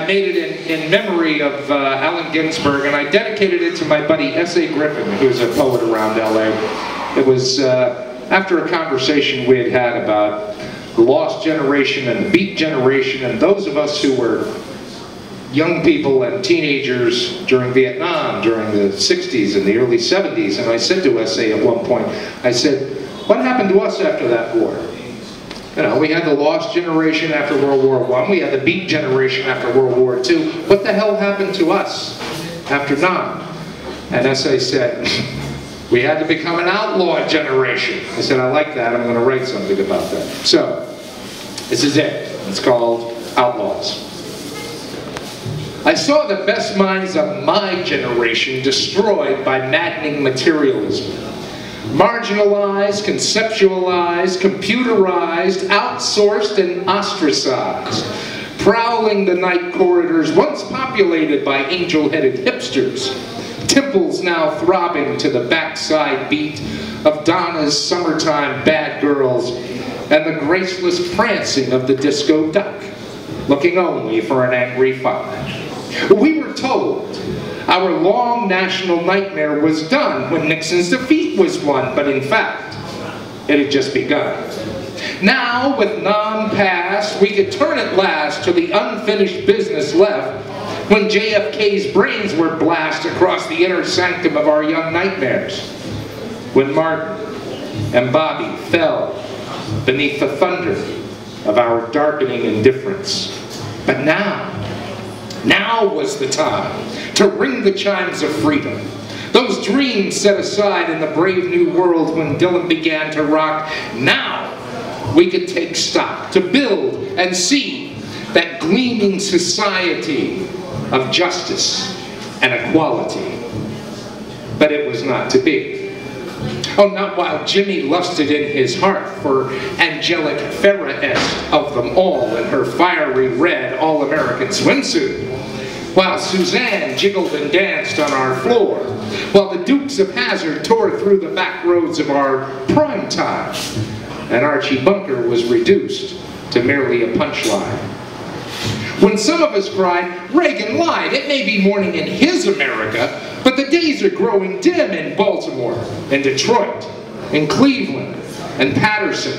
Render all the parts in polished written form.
I made it in memory of Allen Ginsberg, and I dedicated it to my buddy S.A.Griffin, who's a poet around LA. It was after a conversation we had had about the lost generation and the beat generation, and those of us who were young people and teenagers during Vietnam, during the 60s and the early 70s, and I said to S.A. at one point, I said, what happened to us after that war? You know, we had the lost generation after World War I, we had the beat generation after World War II. What the hell happened to us after 9? And S.A. said, we had to become an outlaw generation. I said, I like that, I'm going to write something about that. So, this is it. It's called Outlaws. I saw the best minds of my generation destroyed by maddening materialism. Marginalized, conceptualized, computerized, outsourced, and ostracized. Prowling the night corridors once populated by angel-headed hipsters. Temples now throbbing to the backside beat of Donna's summertime bad girls and the graceless prancing of the disco duck, looking only for an angry father. We were told our long national nightmare was done when Nixon's defeat was won, but in fact, it had just begun. Now, with non-pass, we could turn at last to the unfinished business left when JFK's brains were blasted across the inner sanctum of our young nightmares. When Martin and Bobby fell beneath the thunder of our darkening indifference. But now was the time to ring the chimes of freedom. Those dreams set aside in the brave new world when Dylan began to rock. Now we could take stock to build and see that gleaming society of justice and equality. But it was not to be. Oh, not while Jimmy lusted in his heart for angelic fairest of them all in her fiery red all-American swimsuit, while Suzanne jiggled and danced on our floor, while the Dukes of Hazzard tore through the back roads of our prime time, and Archie Bunker was reduced to merely a punchline. When some of us cried, Reagan lied, it may be morning in his America, but the days are growing dim in Baltimore, in Detroit, in Cleveland, and Patterson.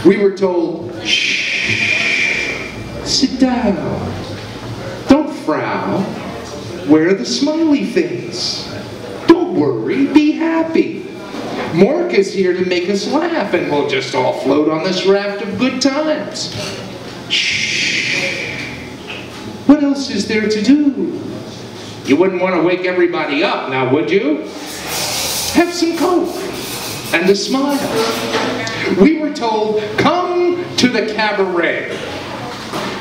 We were told, shh, sit down, don't frown, wear the smiley face, don't worry, be happy. Mork is here to make us laugh, and we'll just all float on this raft of good times. Shh. What else is there to do? You wouldn't want to wake everybody up, now would you? Have some Coke and a smile. We were told, come to the cabaret.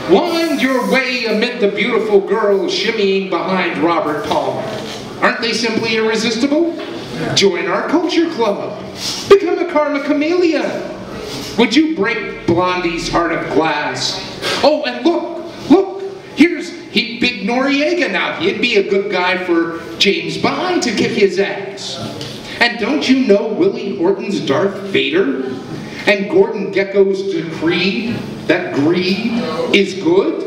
Wind your way amid the beautiful girls shimmying behind Robert Palmer. Aren't they simply irresistible? Join our culture club. Become a karma chameleon. Would you break Blondie's heart of glass? Oh, and look, here's Big Noriega now. He'd be a good guy for James Bond to kick his ass. And don't you know Willie Horton's Darth Vader? And Gordon Gekko's decree that greed is good?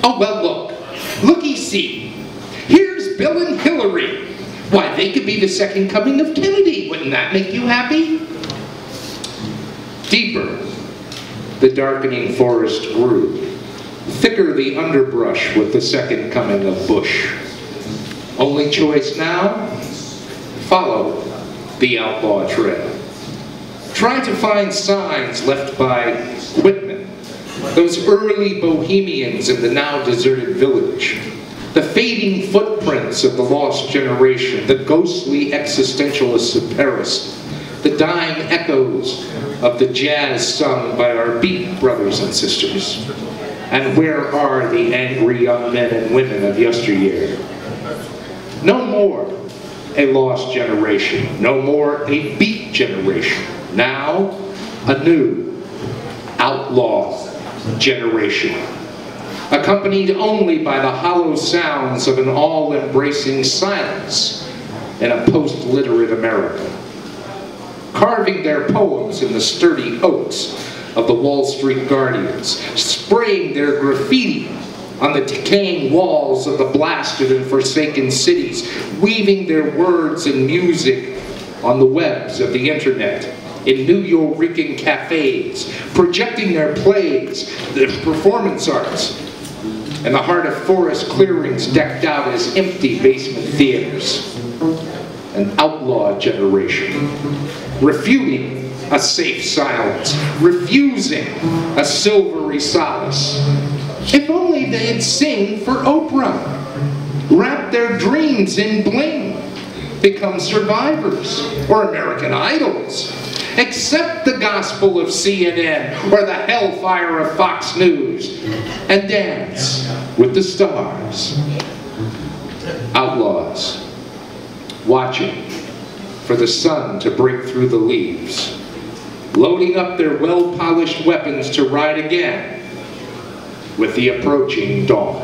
Oh, well, looky-see. Here's Bill and Hillary. Why, they could be the second coming of Kennedy. Wouldn't that make you happy? Deeper, the darkening forest grew. Thicker the underbrush with the second coming of Bush. Only choice now? Follow the outlaw trail. Try to find signs left by Whitman, those early bohemians in the now deserted village, the fading footprints of the lost generation, the ghostly existentialists of Paris, the dying echoes of the jazz sung by our beat brothers and sisters. And where are the angry young men and women of yesteryear? No more a lost generation, no more a beat generation. Now, a new outlaw generation, accompanied only by the hollow sounds of an all-embracing silence in a post-literate America, carving their poems in the sturdy oaks of the Wall Street Guardians, spraying their graffiti on the decaying walls of the blasted and forsaken cities, weaving their words and music on the webs of the internet, in New York cafes, projecting their plays, their performance arts, in the heart of forest clearings decked out as empty basement theaters. An outlaw generation, refuting a safe silence, refusing a silvery solace. If only they'd sing for Oprah, wrap their dreams in bling, become survivors or American Idols, accept the gospel of CNN or the hellfire of Fox News, and dance with the stars. Outlaws, watching for the sun to break through the leaves, loading up their well-polished weapons to ride again with the approaching dawn.